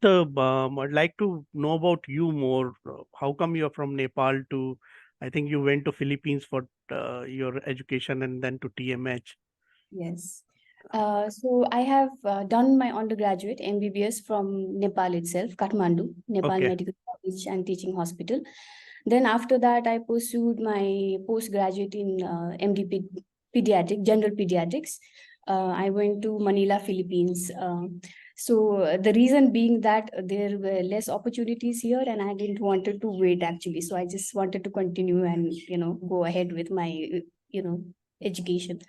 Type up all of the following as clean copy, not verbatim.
I'd like to know about you more. How come you're from Nepal to, I think you went to Philippines for your education and then to TMH. Yes. So I have done my undergraduate MBBS from Nepal itself, Kathmandu, Nepal Okay. Medical College and Teaching Hospital. Then after that, I pursued my postgraduate in Pediatric, General Pediatrics. I went to Manila, Philippines. So the reason being that there were less opportunities here, and I didn't wanted to wait actually. So I just wanted to continue and go ahead with my education.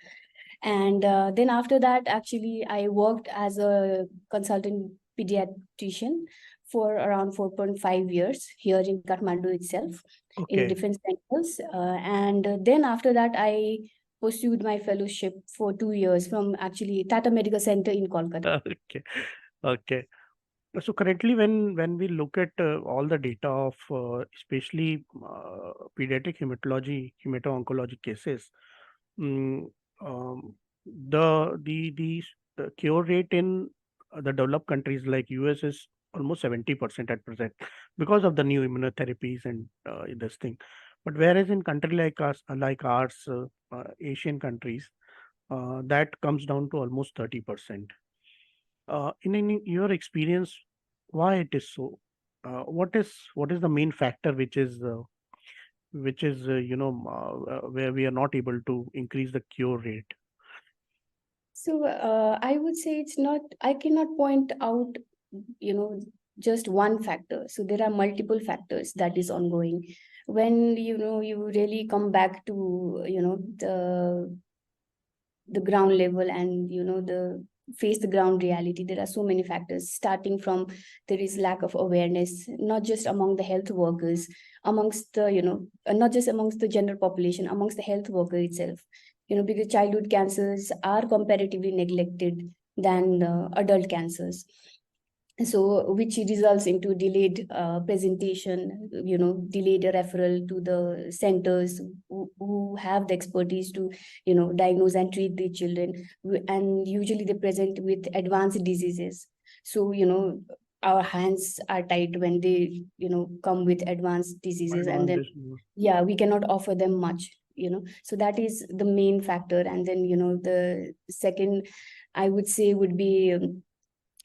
And then after that, actually, I worked as a consultant pediatrician for around 4.5 years here in Kathmandu itself, in Okay. different centers. And then after that, I pursued my fellowship for 2 years from actually Tata Medical Center in Kolkata. Okay. Okay. So currently, when we look at all the data of especially pediatric hematology, hemato-oncology cases, mm, um, the cure rate in the developed countries like US is almost 70% at present because of the new immunotherapies and this thing. But whereas in country like ours, Asian countries, that comes down to almost 30%. In your experience, why it is so? What is the main factor which is where we are not able to increase the cure rate? So I would say it's not, I cannot point out, you know, just one factor. So there are multiple factors that is ongoing. When, you really come back to, the ground level and, the face the ground reality, there are so many factors, starting from there is lack of awareness, not just among the health workers, amongst the, not just amongst the general population, amongst the health worker itself, because childhood cancers are comparatively neglected than adult cancers. So which results into delayed presentation, delayed referral to the centers who have the expertise to diagnose and treat the children. And usually they present with advanced diseases. So our hands are tied when they come with advanced diseases, and then Advantage. yeah, we cannot offer them much. So that is the main factor. And then the second, I would say, would be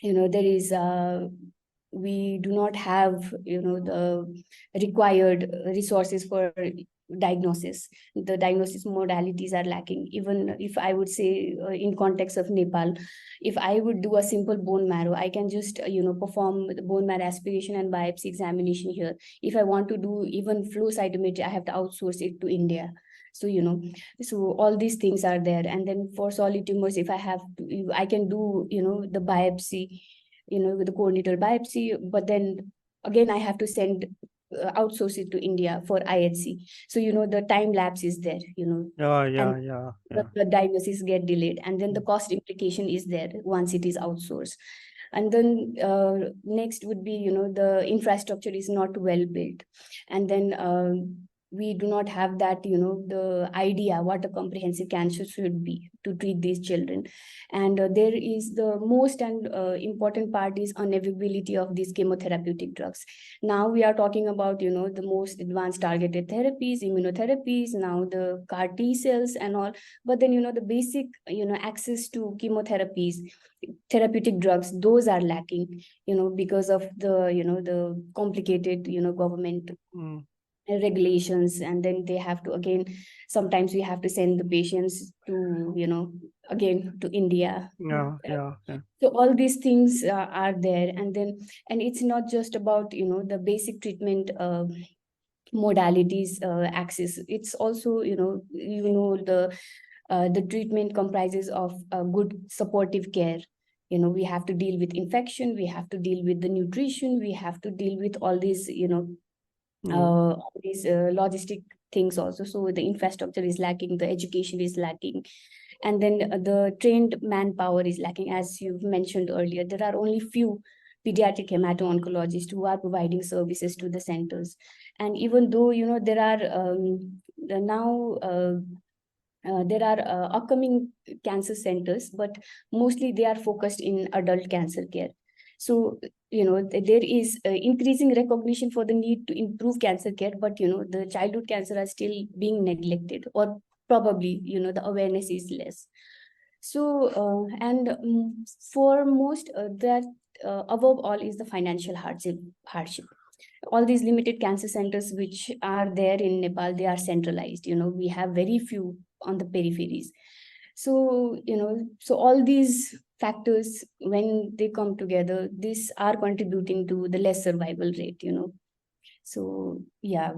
there is we do not have the required resources for diagnosis. The diagnosis modalities are lacking. Even if I would say, in context of Nepal, if I would do a simple bone marrow, I can just perform the bone marrow aspiration and biopsy examination here. If I want to do even flow cytometry, I have to outsource it to India. So so all these things are there. And then for solid tumors, if I have to, I can do the biopsy, with the coordinator biopsy, but then again I have to send outsource it to India for IHC. So the time lapse is there, Yeah, and yeah, yeah, the, yeah. the diagnosis get delayed, and then the cost implication is there once it is outsourced. And then next would be the infrastructure is not well built. And then we do not have that the idea what a comprehensive cancer should be to treat these children. And there is the most and important part is unavailability of these chemotherapeutic drugs. Now we are talking about the most advanced targeted therapies, immunotherapies, now the CAR T cells and all. But then the basic access to chemotherapies, therapeutic drugs, those are lacking, because of the the complicated government Mm. regulations. And then they have to, again, sometimes we have to send the patients to again to India. Yeah, yeah, yeah. So all these things are there. And then, and it's not just about the basic treatment modalities access. It's also the treatment comprises of good supportive care. We have to deal with infection, we have to deal with the nutrition, we have to deal with all these Mm. all these logistic things also. So the infrastructure is lacking, the education is lacking, and then the trained manpower is lacking. As you've mentioned earlier, there are only few pediatric hemato-oncologists who are providing services to the centers. And even though there are now there are upcoming cancer centers, but mostly they are focused in adult cancer care. So, there is increasing recognition for the need to improve cancer care, but, the childhood cancer are still being neglected, or probably, the awareness is less. So, for most, that above all is the financial hardship. All these limited cancer centers which are there in Nepal, they are centralized. We have very few on the peripheries. So, so all these factors, when they come together, these are contributing to the less survival rate. So, yeah,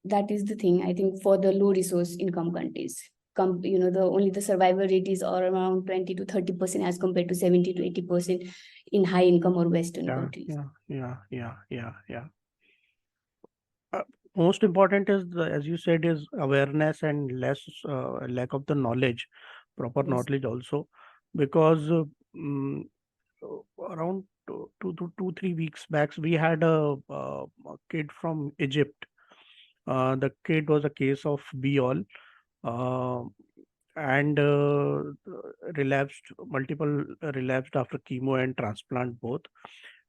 that is the thing, I think, for the low resource income countries. The survival rate is around 20 to 30% as compared to 70 to 80% in high income or Western Yeah, countries. yeah, yeah, yeah, yeah, yeah. Uh, Most important is as you said, is awareness and less lack of the knowledge, proper Yes. knowledge also, because mm, around 3 weeks back we had a kid from Egypt. The kid was a case of B-all, uh, and relapsed after chemo and transplant both.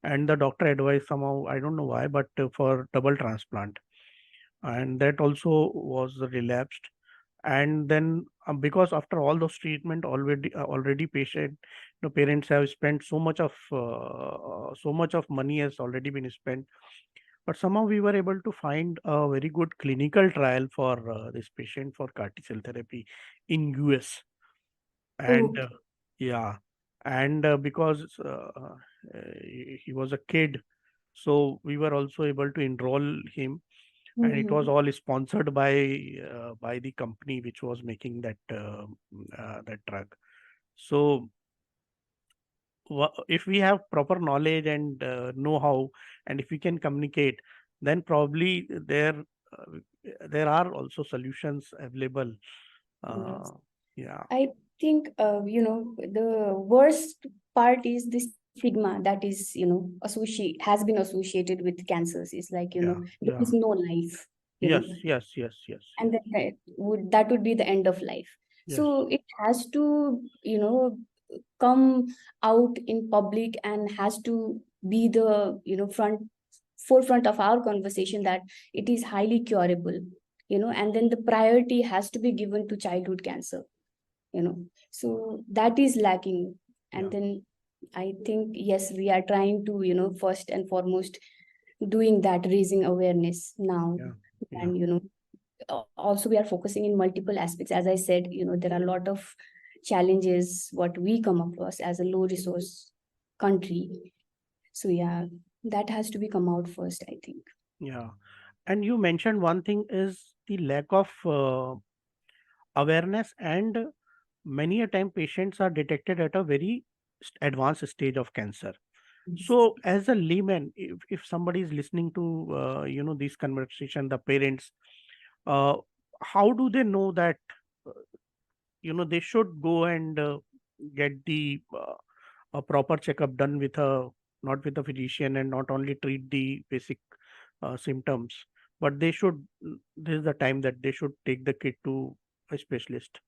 And the doctor advised, somehow I don't know why, but for double transplant, and that also was relapsed. And then because after all those treatment, already parents have spent so much of money has already been spent, but somehow we were able to find a very good clinical trial for this patient for CAR T cell therapy in US. And Okay. yeah, and because he was a kid, so we were also able to enroll him, and it was Mhm. all sponsored by the company which was making that drug. So if we have proper knowledge and know-how, and if we can communicate, then probably uh, there are also solutions available. uh, Yes. yeah, I think, the worst part is the stigma that is, has been associated with cancers. Is like, yeah, there is yeah. no life, Yes, yes, yes, yes, and yes, then that would be the end of life. yes, So it has to, come out in public and has to be the, forefront of our conversation, that it is highly curable, and then the priority has to be given to childhood cancer, so that is lacking. And yeah, then I think, yes, we are trying to, first and foremost, doing that, raising awareness now. yeah, yeah, And, also we are focusing in multiple aspects. As I said, there are a lot of challenges what we come across as a low resource country. So yeah, that has to be come out first, I think. yeah. And you mentioned one thing is the lack of awareness, and many a time patients are detected at a very advanced stage of cancer. So as a layman, if somebody is listening to this conversation, the parents, uh, how do they know that uh, they should go and get the a proper checkup done with a not with a physician, and not only treat the basic symptoms, but this is the time that they should take the kid to a specialist.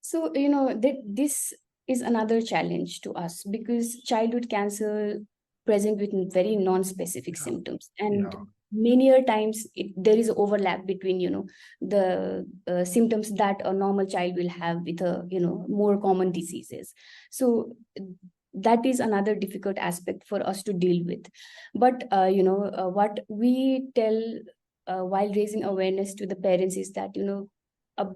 So, this is another challenge to us, because childhood cancer present with very non-specific Yeah, symptoms, and yeah, many a times there is overlap between, the symptoms that a normal child will have with a, more common diseases. So that is another difficult aspect for us to deal with. But, what we tell while raising awareness to the parents is that, uh,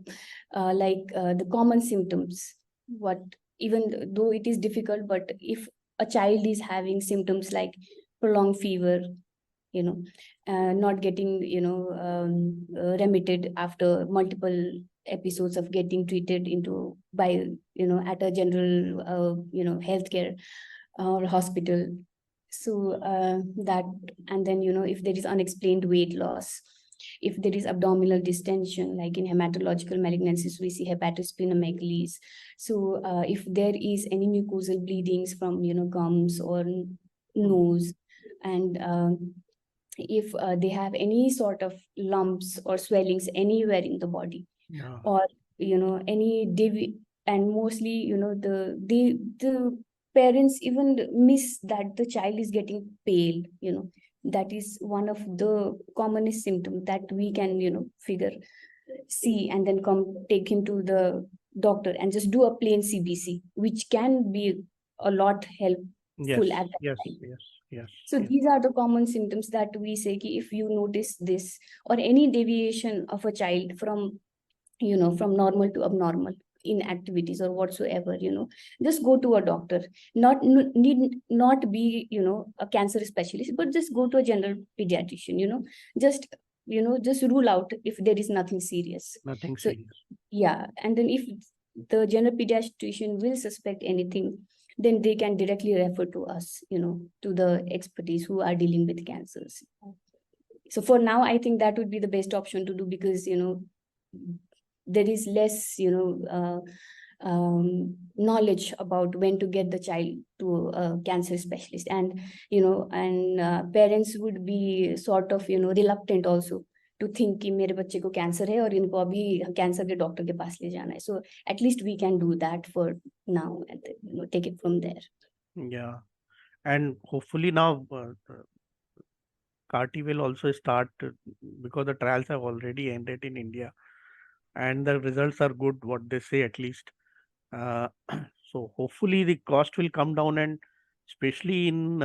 the common symptoms, what, even though it is difficult, but if a child is having symptoms like prolonged fever, you know not getting, remitted after multiple episodes of getting treated into by, at a general, healthcare or hospital. So that, and then, if there is unexplained weight loss, if there is abdominal distension, like in hematological malignancies we see hepatosplenomegaly. So if there is any mucosal bleedings from, gums or mm, nose, and if they have any sort of lumps or swellings anywhere in the body, yeah, or, any and mostly, the parents even miss that the child is getting pale, that is one of the commonest symptoms that we can, see, and then come take him to the doctor and just do a plain CBC, which can be a lot Yes, helpful at that yes, time. yes, yes, So yes. these are the common symptoms that we say ki if you notice this or any deviation of a child from, from normal to abnormal in activities or whatsoever, just go to a doctor. Need not be, a cancer specialist, but just go to a general pediatrician, just, just rule out if there is nothing serious. Nothing So serious. yeah, and then if the general pediatrician will suspect anything, then they can directly refer to us, to the expertise who are dealing with cancers. So for now, I think that would be the best option to do, because, there is less, knowledge about when to get the child to a cancer specialist. And, parents would be sort of, reluctant also to think कि मेरे बच्चे को cancer है और इनको अभी cancer के doctor के पास ले जाना है. So at least we can do that for now, and then, take it from there. Yeah. And hopefully now CAR-T will also start because the trials have already ended in India and the results are good, what they say at least. Uh, so hopefully the cost will come down, and especially in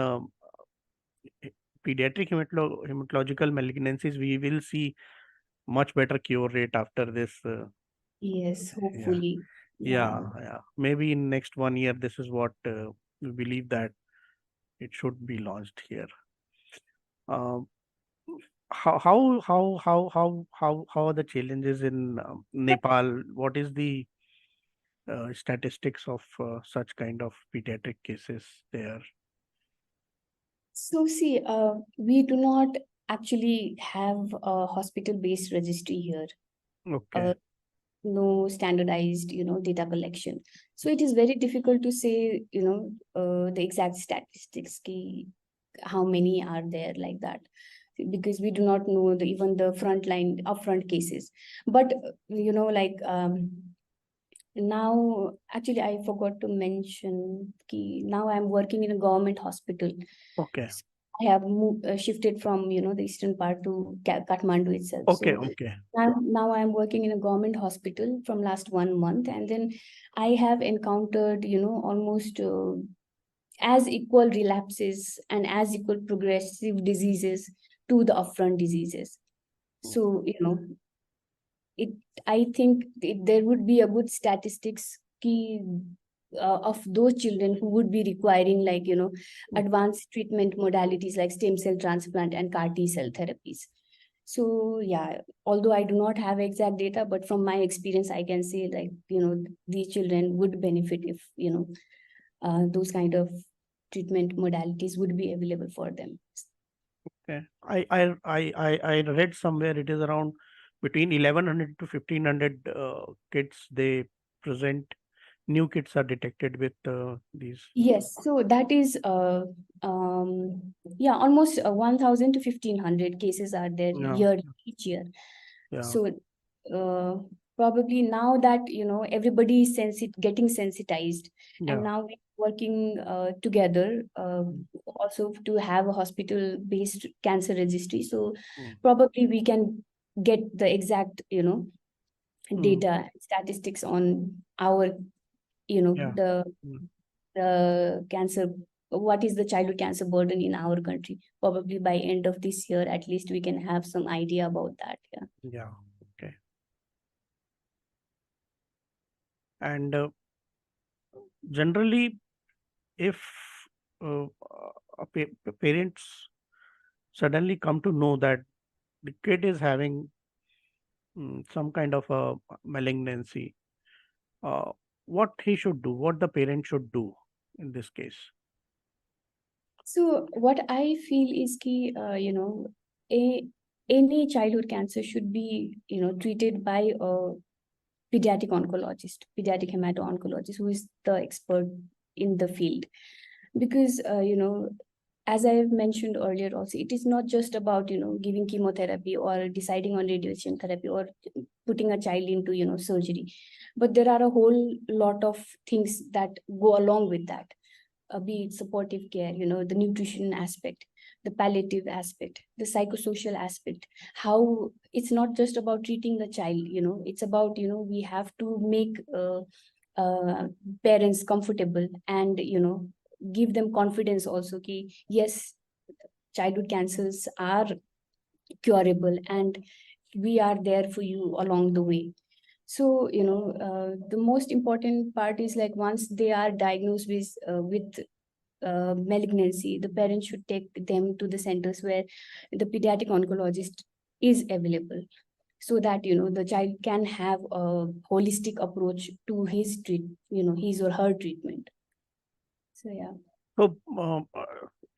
pediatric hematological malignancies, we will see much better cure rate after this. Yes, Yeah, hopefully. yeah, Yeah. yeah. Maybe in next 1 year, this is what we believe that it should be launched here. Um, how are the challenges in Nepal? What is the statistics of such kind of pediatric cases there? So see, we do not actually have a hospital-based registry here. Okay, Uh, no standardized, data collection. So it is very difficult to say, the exact statistics, ki how many are there like that, because we do not know even the frontline upfront cases. But like now, actually, I forgot to mention ki now I'm working in a government hospital. okay, So I have shifted from, the eastern part to Kathmandu itself. okay, So okay, now I'm working in a government hospital from last 1 month, and then I have encountered, almost as equal relapses and as equal progressive diseases to the upfront diseases. So, it I think there would be a good statistics key of those children who would be requiring, like, advanced treatment modalities like stem cell transplant and CAR T cell therapies. So yeah, although I do not have exact data, but from my experience, I can say, like, these children would benefit if, those kind of treatment modalities would be available for them. okay. I read somewhere it is around between 1100 to 1500 kids they present. New kids are detected with these. Yes, so that is yeah, almost 1,000 to 1,500 cases are there Yeah, year each year. yeah, So uh, probably now that, everybody is getting sensitized, and yeah. now we're working together, Mm, also to have a hospital based cancer registry. So mm, probably we can get the exact, mm, data statistics on our, yeah. the Mm, cancer, what is the childhood cancer burden in our country. Probably by end of this year, at least we can have some idea about that. Yeah. yeah. Okay. And generally, if uh, parents suddenly come to know that the kid is having some kind of a malignancy, uh, what he should do, what the parent should do in this case. So what I feel is ki, a any childhood cancer should be, treated by a pediatric oncologist, pediatric hemato-oncologist, who is the expert in the field. Because, as I have mentioned earlier also, it is not just about, giving chemotherapy or deciding on radiation therapy or putting a child into, surgery. But there are a whole lot of things that go along with that. be it supportive care, the nutrition aspect, the palliative aspect, the psychosocial aspect. How it's not just about treating the child, it's about, we have to make uh, parents comfortable, and give them confidence also ki, yes, childhood cancers are curable, and we are there for you along the way. So the most important part is like once they are diagnosed with malignancy, the parents should take them to the centers where the pediatric oncologist is available, so that the child can have a holistic approach to his or her treatment. So yeah. So,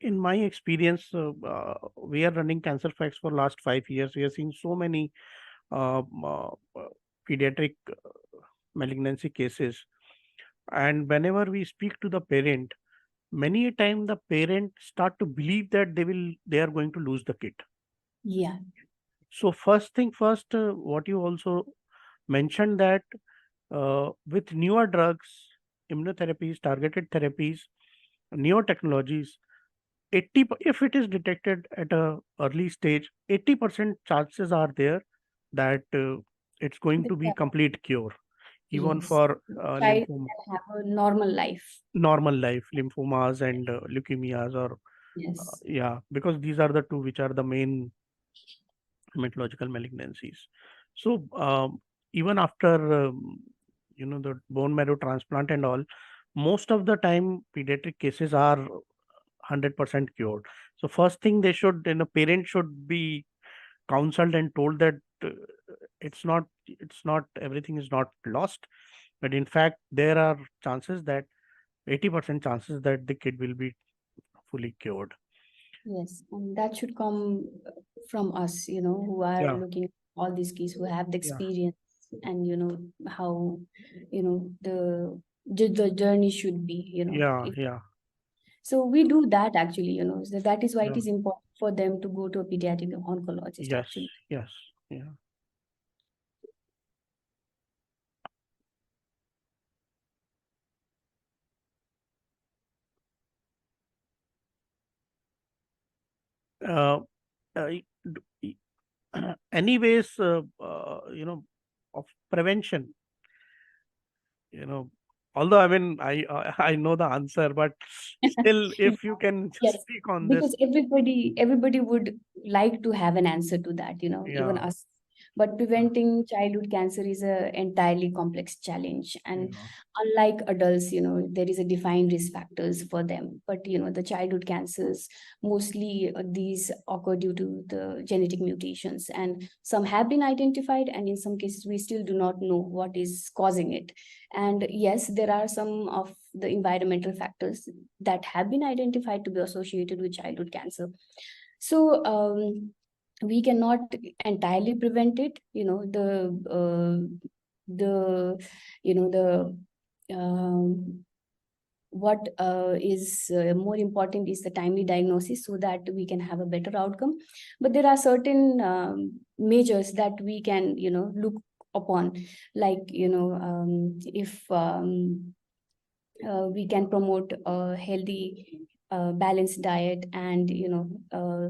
in my experience, we are running CancerFax for last 5 years. We are seeing so many pediatric malignancy cases, and whenever we speak to the parent, many a time the parent start to believe that they are going to lose the kid. Yeah. So first thing first, what you also mentioned that with newer drugs, immunotherapies, targeted therapies, newer technologies, if it is detected at a early stage, 80% chances are there that it's going The to be child, complete cure, even yes, for the child lymphoma, can have a normal life. normal life, lymphomas and leukemias, or Yes. yeah, because these are the two which are the main hematological malignancies. So even after the bone marrow transplant and all, most of the time pediatric cases are 100% cured. So first thing they should, parents should be counseled and told that it's not everything is not lost, but in fact there are chances that 80% chances that the kid will be fully cured. Yes, and that should come from us, who are Yeah, looking at all these keys, who have the yeah, experience, and how, the journey should be, yeah, if yeah, so we do that actually, so that is why it yeah. is important for them to go to a pediatric oncologist Yes, actually. yes, yeah. Uh, y- anyways, of prevention, you know, although I mean, I know the answer, but still, if you can Yes, speak on this, because everybody would like to have an answer to that, even yeah, us. But preventing childhood cancer is a entirely complex challenge. And yeah, unlike adults, there is a defined risk factors for them. But the childhood cancers, mostly these occur due to the genetic mutations. And some have been identified, and in some cases, we still do not know what is causing it. And yes, there are some of the environmental factors that have been identified to be associated with childhood cancer. So we cannot entirely prevent it. The what is more important is the timely diagnosis, so that we can have a better outcome. But there are certain measures that we can look upon, like if we can promote a healthy balanced diet, and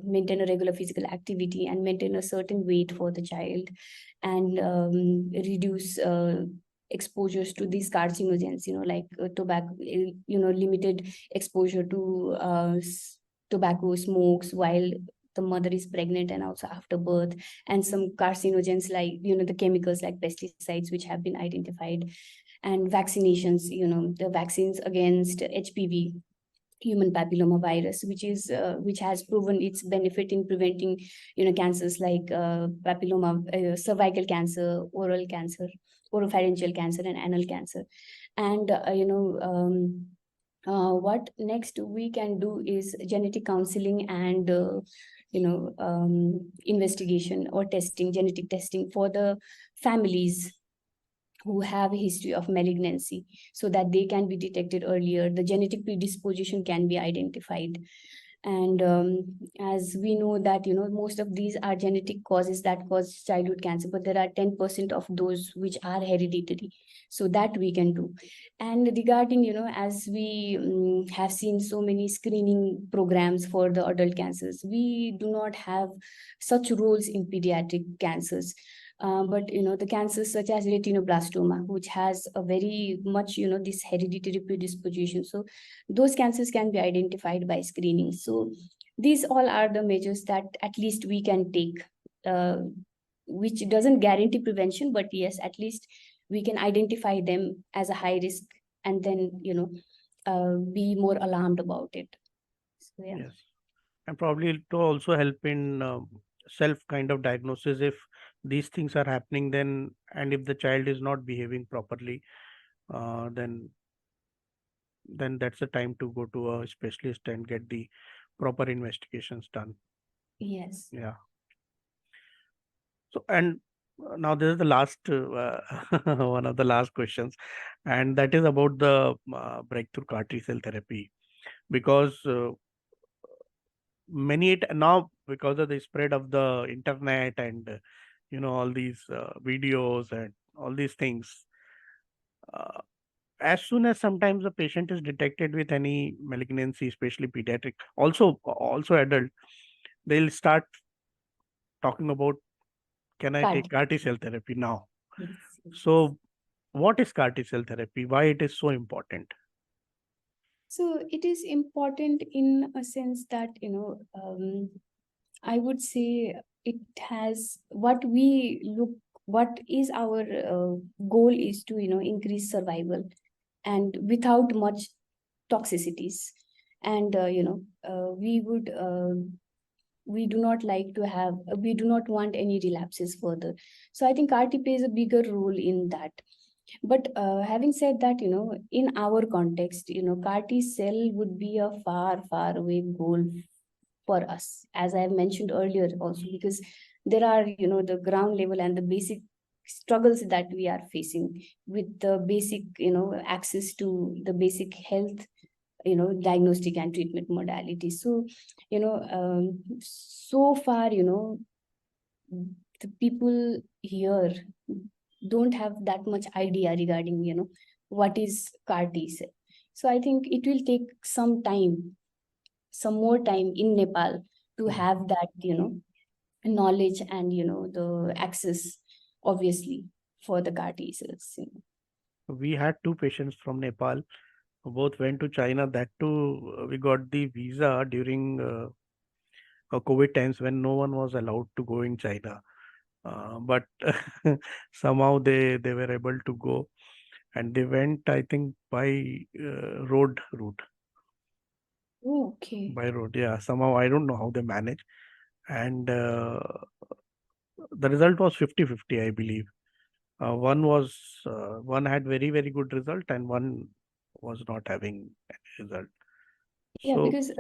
maintain a regular physical activity, and maintain a certain weight for the child, and reduce exposures to these carcinogens, like tobacco, limited exposure to tobacco smokes while the mother is pregnant and also after birth, and some carcinogens like the chemicals like pesticides which have been identified, and vaccinations, the vaccines against HPV, human papilloma virus, which has proven its benefit in preventing cancers like papilloma, cervical cancer, oropharyngeal cancer, and anal cancer. And what next we can do is genetic counseling, and investigation or testing, genetic testing for the families who have a history of malignancy, so that they can be detected earlier, the genetic predisposition can be identified. And as we know that, most of these are genetic causes that cause childhood cancer, but there are 10% of those which are hereditary. So that we can do. And regarding, as we have seen so many screening programs for the adult cancers, we do not have such roles in pediatric cancers. But the cancers such as retinoblastoma, which has a very much this hereditary predisposition, so those cancers can be identified by screening. So these all are the measures that at least we can take, uh, which doesn't guarantee prevention, but yes, at least we can identify them as a high risk, and then be more alarmed about it. So yeah. Yes. And probably to also help in self kind of diagnosis if these things are happening, then and if the child is not behaving properly, uh, then then that's the time to go to a specialist and get the proper investigations done. Yes. Yeah. So, and now this is the last one of the last questions, and that is about the breakthrough CAR T cell therapy, because many it now, because of the spread of the internet and all these videos and all these things, uh, as soon as sometimes a patient is detected with any malignancy, especially pediatric, also adult, they'll start talking about, can I CAR take CAR T cell therapy now? Yes. So what is CAR T cell therapy? Why it is so important? So it is important in a sense that, I would say it has what is our goal is to, increase survival and without much toxicities. And, we do not like to have, we do not want any relapses further. So I think CAR-T plays a bigger role in that. But having said that, in our context, CAR-T cell would be a far, far away goal for us, as I have mentioned earlier also, because there are, the ground level and the basic struggles that we are facing with the basic, access to the basic health, diagnostic and treatment modalities. So, so far, the people here don't have that much idea regarding, what is CAR-T cell. So I think it will take some more time in Nepal to Mm. have that, knowledge and, the access, obviously, for the CAR-T cells. We had two patients from Nepal who both went to China. That too, we got the visa during COVID times when no one was allowed to go in China. But somehow they were able to go, and they went, I think, by road route. Okay. By road, yeah. Somehow I don't know how they manage, and the result was 50-50, I believe. One had very good result, and one was not having any result. Yeah, So because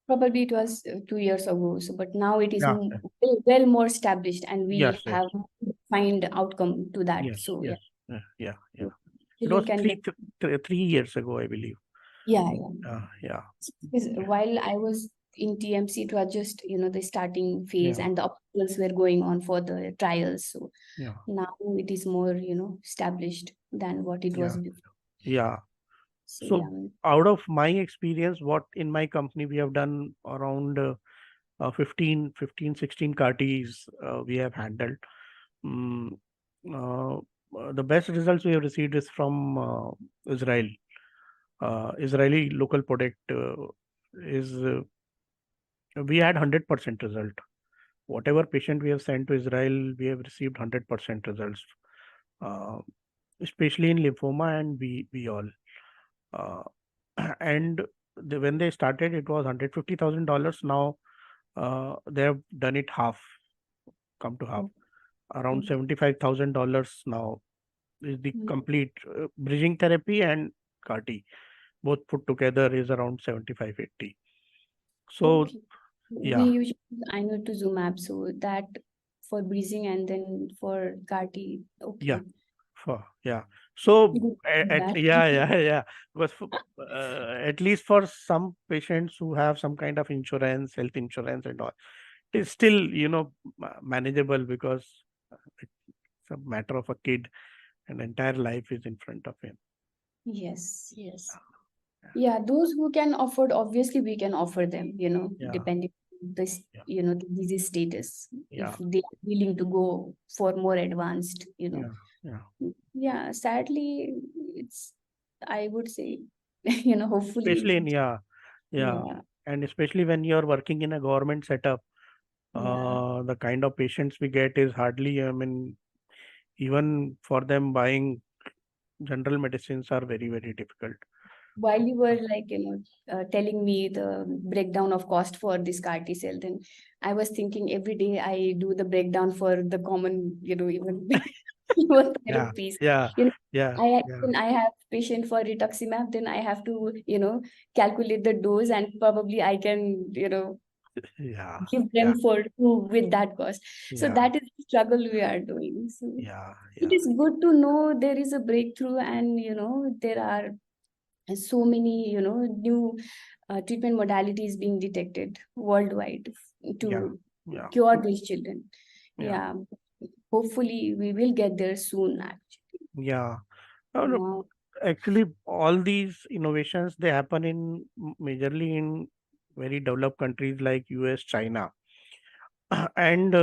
probably it was 2 years ago. So, but now it is yeah, well more established, and we yes, yes, have find outcome to that. yes, So yeah, yes, yeah, yeah. so It children was can get. 3 years ago, I believe. Yeah, yeah. Yeah, Because yeah, while I was in TMC, it was just, the starting phase yeah, and the approvals were going on for the trials. So yeah, now it is more, established than what it was yeah, before. yeah. So So yeah. out of my experience, what in my company we have done around 15, 16 CAR-Ts we have handled. Mm, uh, the best results we have received is from Israel. Israeli local product is we had 100% result. Whatever patient we have sent to Israel, we have received 100% results, uh, especially in lymphoma and we all. Uh, and when they started, it was $150,000. Now they have done it half, come to half, around Okay. $75,000 now is the Mm. complete bridging therapy and CAR-T. Both put together is around 75-80. So Okay. We yeah, usually use inotuzumab, so that for breathing and then for CAR-T. yeah, Okay. yeah. So Good at that. yeah, yeah, yeah. Because at least for some patients who have some kind of insurance, health insurance and all, it is still, manageable, because it's a matter of a kid, and entire life is in front of him. Yes, yes. Yeah, Yeah, those who can afford, obviously we can offer them, yeah, depending on this, yeah, the disease status, if yeah, they are willing to go for more advanced, yeah, yeah. Yeah, sadly, it's, I would say, hopefully, Especially in, yeah, yeah, yeah, and especially when you're working in a government setup, yeah. the kind of patients we get is hardly, I mean, even for them buying general medicines are very, very difficult. While you were like, telling me the breakdown of cost for this CAR T cell, then I was thinking every day I do the breakdown for the common, even Yeah, chemotherapies. yeah, You know, yeah, yeah, when I have patient for rituximab, then I have to, calculate the dose and probably I can, yeah, give yeah, them for two with that cost. So yeah, that is the struggle we are doing. So yeah, it yeah, is good to know there is a breakthrough and, there are so many new treatment modalities being detected worldwide yeah, to yeah, cure these children. yeah, Yeah, hopefully we will get there soon actually. yeah. No, no, Yeah. actually, all these innovations, they happen in majorly in very developed countries like US, China, and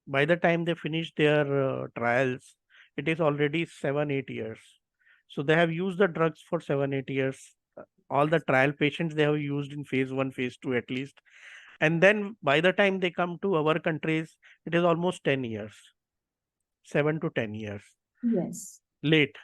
by the time they finish their trials, it is already 7, 8 years. So they have used the drugs for 7, 8 years. All the trial patients they have used in phase one, phase two at least, and then by the time they come to our countries, it is almost 10 years, 7 to 10 years Yes. late.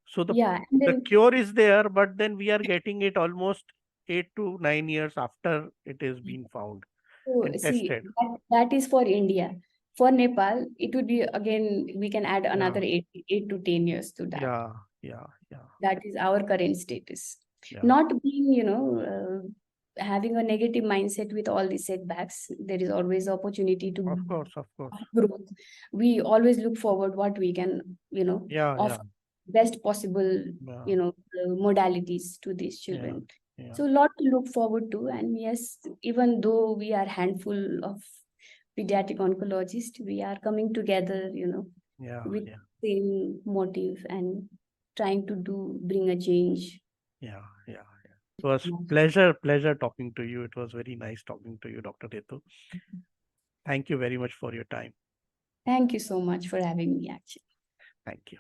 So Yeah, and the then cure is there, but then we are getting it almost 8 to 9 years after it is being found so and see tested. that is for India. For Nepal, it would be again we can add Yeah, another 8 to 10 years to that. yeah, yeah, yeah, That is our current status. yeah. Not being, having a negative mindset with all these setbacks. There is always opportunity to Of course, of course. growth. We always look forward what we can, Yeah, yeah, offer best possible, yeah, modalities to these yeah, children. yeah, So a lot to look forward to. And yes, even though we are handful of pediatric oncologists, we are coming together, yeah, with yeah, same motive and trying to bring a change. yeah, yeah. It was pleasure talking to you. It was very nice talking to you, Dr. Ritu. Thank you very much for your time. Thank you so much for having me, actually. Thank you.